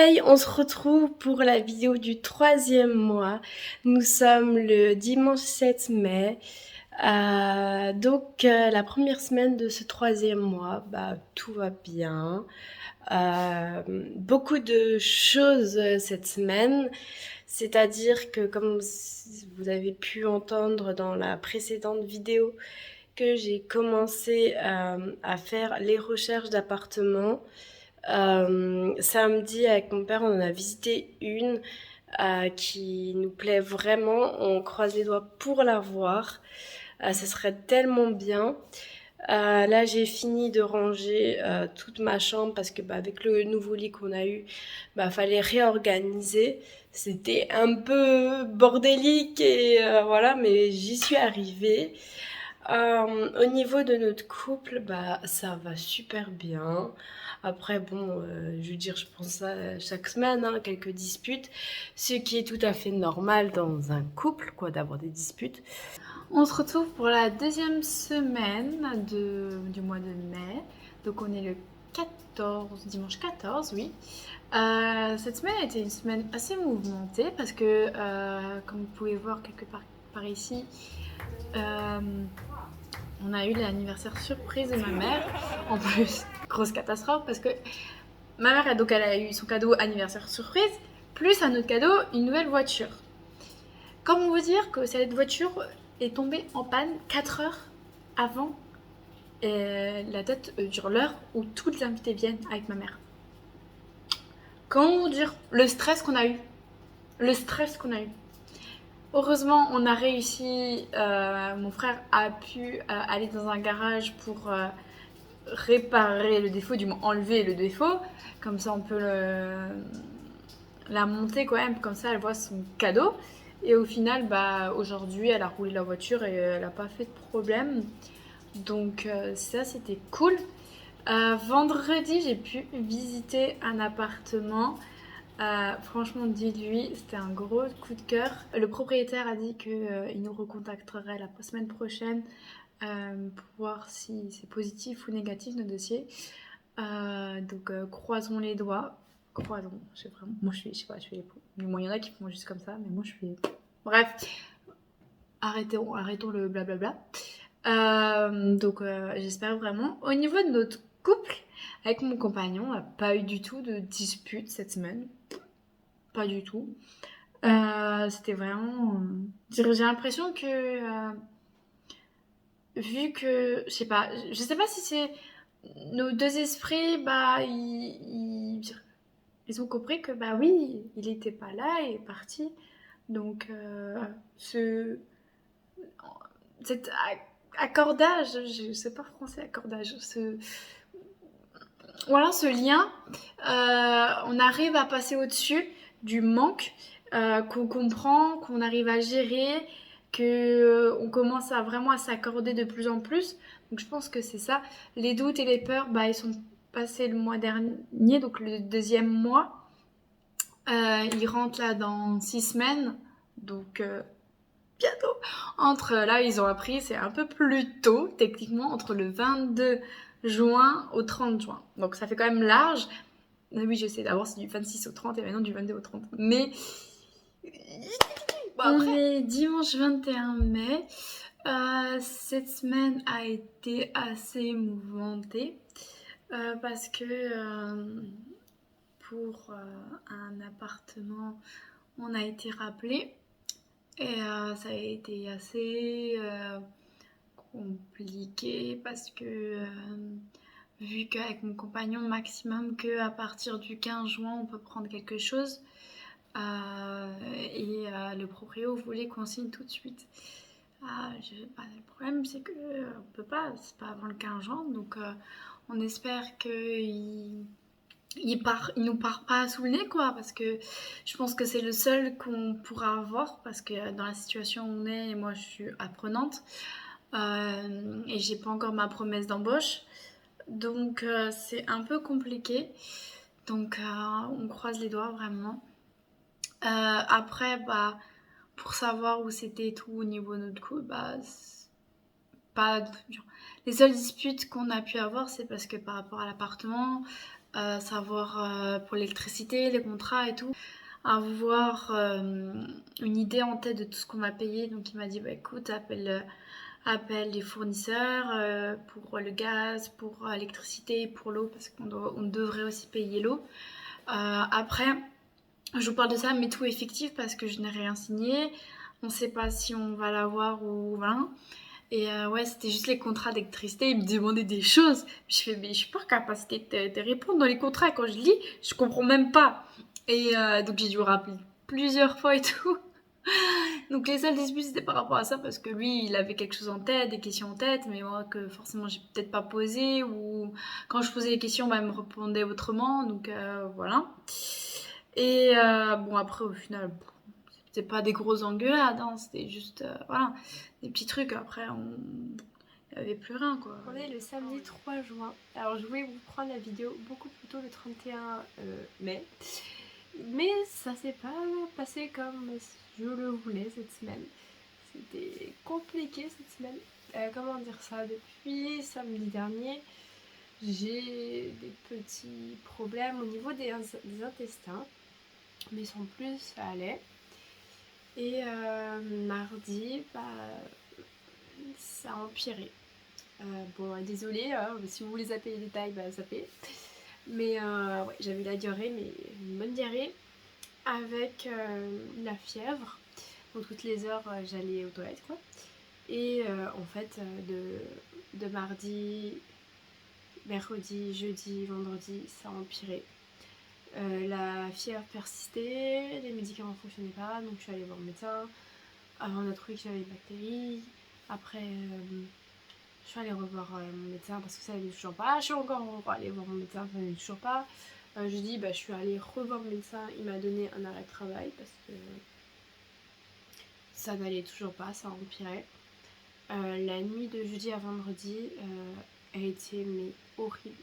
Hey, on se retrouve pour la vidéo du troisième mois. Nous sommes le dimanche 7 mai. La première semaine de ce troisième mois, tout va bien. Beaucoup de choses cette semaine. C'est-à-dire que comme vous avez pu entendre dans la précédente vidéo, que j'ai commencé à faire les recherches d'appartements. Samedi, avec mon père, on en a visité une qui nous plaît vraiment. On croise les doigts pour la voir. Ce serait tellement bien. Là, j'ai fini de ranger toute ma chambre parce que avec le nouveau lit qu'on a eu, fallait réorganiser. C'était un peu bordélique et voilà, mais j'y suis arrivée. Au niveau de notre couple, ça va super bien. Après, bon, je veux dire, je pense ça chaque semaine, hein, quelques disputes, ce qui est tout à fait normal dans un couple, quoi, d'avoir des disputes. On se retrouve pour la deuxième semaine du mois de mai. Donc on est le 14, dimanche 14, oui. Cette semaine a été une semaine assez mouvementée parce que, comme vous pouvez voir quelque part par ici, euh, on a eu l'anniversaire surprise de ma mère. En plus, grosse catastrophe parce que ma mère, donc, elle a eu son cadeau anniversaire surprise, plus un autre cadeau, une nouvelle voiture. Comment vous dire que cette voiture est tombée en panne 4 heures avant la date, l'heure où toutes les invités viennent avec ma mère. Comment vous dire le stress qu'on a eu. Le stress qu'on a eu. Heureusement, on a réussi, mon frère a pu aller dans un garage pour réparer le défaut, du moins enlever le défaut. Comme ça, on peut la monter quand même, comme ça, elle voit son cadeau. Et au final, aujourd'hui, elle a roulé la voiture et elle n'a pas fait de problème. Donc ça, c'était cool. Vendredi, j'ai pu visiter un appartement. Franchement, dis-lui, c'était un gros coup de cœur. Le propriétaire a dit qu'il nous recontacterait la semaine prochaine pour voir si c'est positif ou négatif nos dossiers. Croisons les doigts. Croisons. Je sais vraiment. Moi, je sais pas, je fais les poux. Moi, il y en a qui font juste comme ça, mais moi, je fais. Bref, arrêtons le blablabla. J'espère vraiment. Au niveau de notre couple, avec mon compagnon, on n'a pas eu du tout de dispute cette semaine. Pas du tout. C'était vraiment. J'ai l'impression que. Vu que. Je sais pas si c'est. Nos deux esprits, ils ont compris que, oui, il était pas là, il est parti. Donc, ce. Cet accordage, je sais pas français, accordage, voilà, ce lien, on arrive à passer au-dessus du manque, qu'on comprend, qu'on arrive à gérer, qu'on commence à vraiment à s'accorder de plus en plus. Donc je pense que c'est ça. Les doutes et les peurs, ils sont passés le mois dernier, donc le deuxième mois. Ils rentrent là dans 6 semaines, donc bientôt. Là, ils ont appris, c'est un peu plus tôt, techniquement, entre le 22 juin au 30 juin. Donc ça fait quand même large. Oui, je sais, d'abord c'est du 26 au 30 et maintenant du 22 au 30. Mais On après. est dimanche 21 mai. Cette semaine a été assez mouvementée parce que pour un appartement, on a été rappelé et ça a été assez compliqué parce que vu qu'avec mon compagnon, maximum qu'à partir du 15 juin, on peut prendre quelque chose. Le proprio voulait qu'on signe tout de suite. Le problème, c'est que on peut pas, c'est pas avant le 15 juin, donc on espère qu'il nous part pas sous le nez, quoi, parce que je pense que c'est le seul qu'on pourra avoir, parce que dans la situation où on est, moi je suis apprenante et j'ai pas encore ma promesse d'embauche, donc c'est un peu compliqué. Donc on croise les doigts vraiment. Après, pour savoir où c'était tout au niveau de notre couple, pas. Les seules disputes qu'on a pu avoir, c'est parce que par rapport à l'appartement, savoir pour l'électricité, les contrats et tout, avoir une idée en tête de tout ce qu'on va payer. Donc il m'a dit, bah écoute, appelle les fournisseurs pour le gaz, pour l'électricité, pour l'eau, parce on devrait aussi payer l'eau. Après, je vous parle de ça, mais tout effectif parce que je n'ai rien signé. On ne sait pas si on va l'avoir ou voilà. Et ouais, c'était juste les contrats d'électricité. Ils me demandaient des choses. Je fais, mais je suis pas en capacité de répondre dans les contrats. Quand je lis, je comprends même pas. Et donc j'ai dû rappeler plusieurs fois et tout. Donc les seules disputes c'était par rapport à ça parce que lui il avait quelque chose en tête, des questions en tête, mais moi que forcément j'ai peut-être pas posé ou quand je posais les questions bah, il me répondait autrement, donc voilà. Et bon après au final c'était pas des grosses engueulades, hein, c'était juste voilà des petits trucs. Après il y avait plus rien quoi. On est le samedi 3 juin. Alors je voulais vous prendre la vidéo beaucoup plus tôt le 31 mai. Mais ça s'est pas passé comme je le voulais cette semaine. C'était compliqué cette semaine. Comment dire ça? Depuis samedi dernier, j'ai des petits problèmes au niveau des intestins. Mais sans plus, ça allait. Et mardi, bah, ça a empiré. Bon, désolée, hein, si vous voulez zapper les détails, bah zappez. Mais ouais, j'avais eu la diarrhée, mais une bonne diarrhée, avec la fièvre. Donc toutes les heures, j'allais aux toilettes, quoi. Et en fait, de mardi, mercredi, jeudi, vendredi, ça a empiré. La fièvre persistait, les médicaments ne fonctionnaient pas, donc je suis allée voir le médecin. On a trouvé que j'avais des bactéries. Après, je suis allée revoir mon médecin parce que ça n'allait toujours pas. Je suis encore allée voir mon médecin, ça n'allait toujours pas. Je dis, bah, je suis allée revoir mon médecin, il m'a donné un arrêt de travail parce que ça n'allait toujours pas, ça empirait. La nuit de jeudi à vendredi a été mais horrible.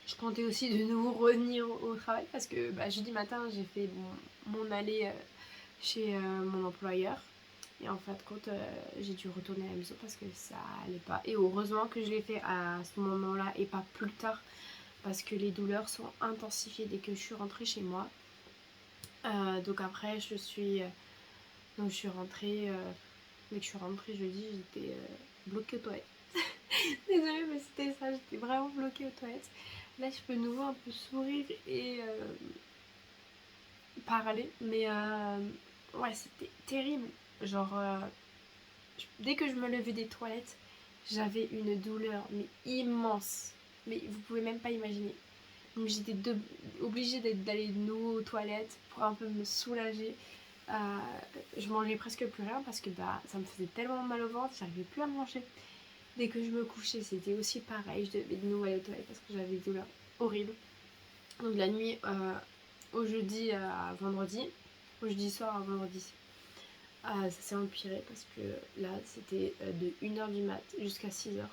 Je comptais aussi de nouveau revenir au travail parce que bah, jeudi matin j'ai fait mon allée chez mon employeur. Et en fin de compte, j'ai dû retourner à la maison parce que ça allait pas. Et heureusement que je l'ai fait à ce moment-là et pas plus tard parce que les douleurs sont intensifiées dès que je suis rentrée chez moi. Donc après, je suis rentrée. Dès que je suis rentrée jeudi, j'étais bloquée aux toilettes. Désolée, mais c'était ça, j'étais vraiment bloquée aux toilettes. Là, je peux de nouveau un peu sourire et parler, mais ouais, c'était terrible. Genre, dès que je me levais des toilettes, j'avais une douleur, mais immense. Mais vous pouvez même pas imaginer. Donc j'étais obligée d'aller de nouveau aux toilettes pour un peu me soulager. Je mangeais presque plus rien parce que bah, ça me faisait tellement mal au ventre, j'arrivais plus à manger. Dès que je me couchais, c'était aussi pareil. Je devais de nouveau aller aux toilettes parce que j'avais des douleurs horribles. Donc la nuit au jeudi à vendredi, au jeudi soir à vendredi, ça s'est empiré parce que là c'était de 1h du mat jusqu'à 6h.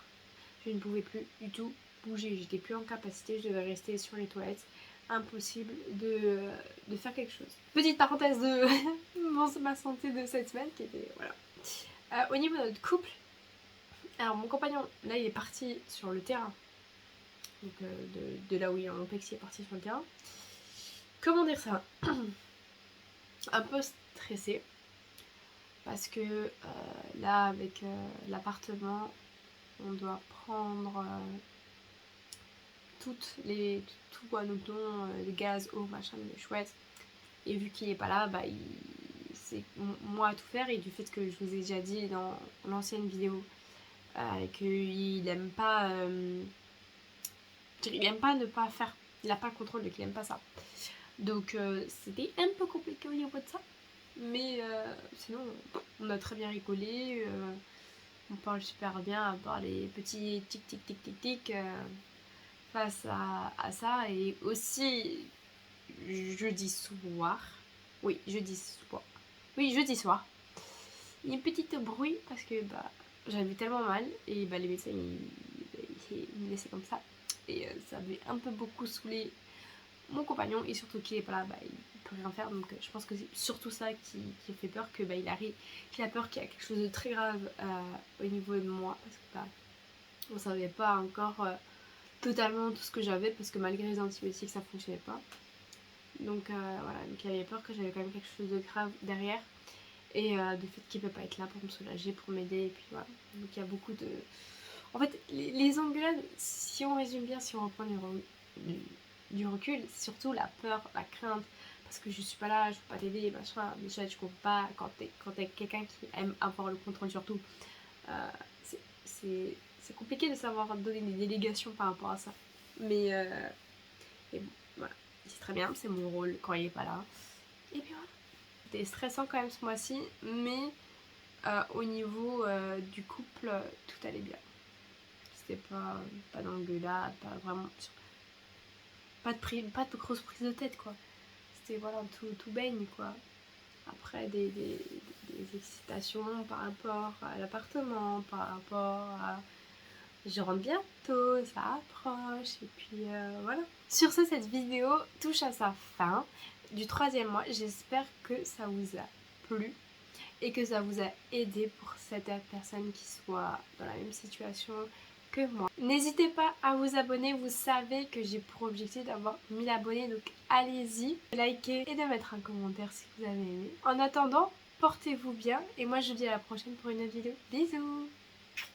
Je ne pouvais plus du tout bouger, j'étais plus en capacité, je devais rester sur les toilettes. Impossible de faire quelque chose. Petite parenthèse de ma santé de cette semaine qui était voilà. Au niveau de notre couple, alors mon compagnon là il est parti sur le terrain. Donc de là où il est en OPEX, il est parti sur le terrain. Comment dire ça? Un peu stressé parce que là avec l'appartement on doit prendre tout quoi nous donnons le gaz, eau, machin, mais chouette. Et vu qu'il est pas là, bah c'est moi à tout faire. Et du fait que je vous ai déjà dit dans l'ancienne vidéo qu'il aime pas ne pas faire, il a pas le contrôle, donc il aime pas ça. Donc c'était un peu compliqué au niveau de ça. Mais sinon, on a très bien rigolé. On parle super bien à part les petits tic tic tic tic tic face à ça. Et aussi, jeudi soir. Oui, jeudi soir. Oui, jeudi soir. Il y a une petite bruit parce que bah, j'avais tellement mal. Et bah, les médecins, ils me laissaient comme ça. Et ça avait un peu beaucoup saoulé mon compagnon. Et surtout qu'il est pas là, bah, il peut rien faire. Donc je pense que c'est surtout ça qui fait peur. Que bah, qu'il a peur qu'il y a quelque chose de très grave au niveau de moi. Parce que bah, on savait pas encore totalement tout ce que j'avais parce que malgré les antibiotiques ça fonctionnait pas. Donc voilà, donc il avait peur que j'avais quand même quelque chose de grave derrière. Et du fait qu'il peut pas être là pour me soulager, pour m'aider, et puis voilà. Donc il y a beaucoup de... En fait, les engueulades, si on résume bien, si on reprend du recul, c'est surtout la peur, la crainte, parce que je suis pas là, je peux pas t'aider, machin, déjà tu comprends pas quand t'es quelqu'un qui aime avoir le contrôle sur tout. Euh, c'est compliqué de savoir donner des délégations par rapport à ça. Mais bon, voilà, c'est très bien, c'est mon rôle quand il est pas là. Et puis voilà. C'était stressant quand même ce mois-ci, mais au niveau du couple, tout allait bien. C'était pas d'engueulade, pas vraiment. Pas de grosse prise de tête quoi. C'était voilà, tout baigne quoi. Après des excitations par rapport à l'appartement, par rapport à je rentre bientôt, ça approche, et puis voilà. Sur ce, cette vidéo touche à sa fin du 3e mois. J'espère que ça vous a plu et que ça vous a aidé pour cette personne qui soit dans la même situation que moi. N'hésitez pas à vous abonner, vous savez que j'ai pour objectif d'avoir 1000 abonnés, donc allez-y, likez et de mettre un commentaire si vous avez aimé. En attendant, portez-vous bien et moi je vous dis à la prochaine pour une autre vidéo. Bisous!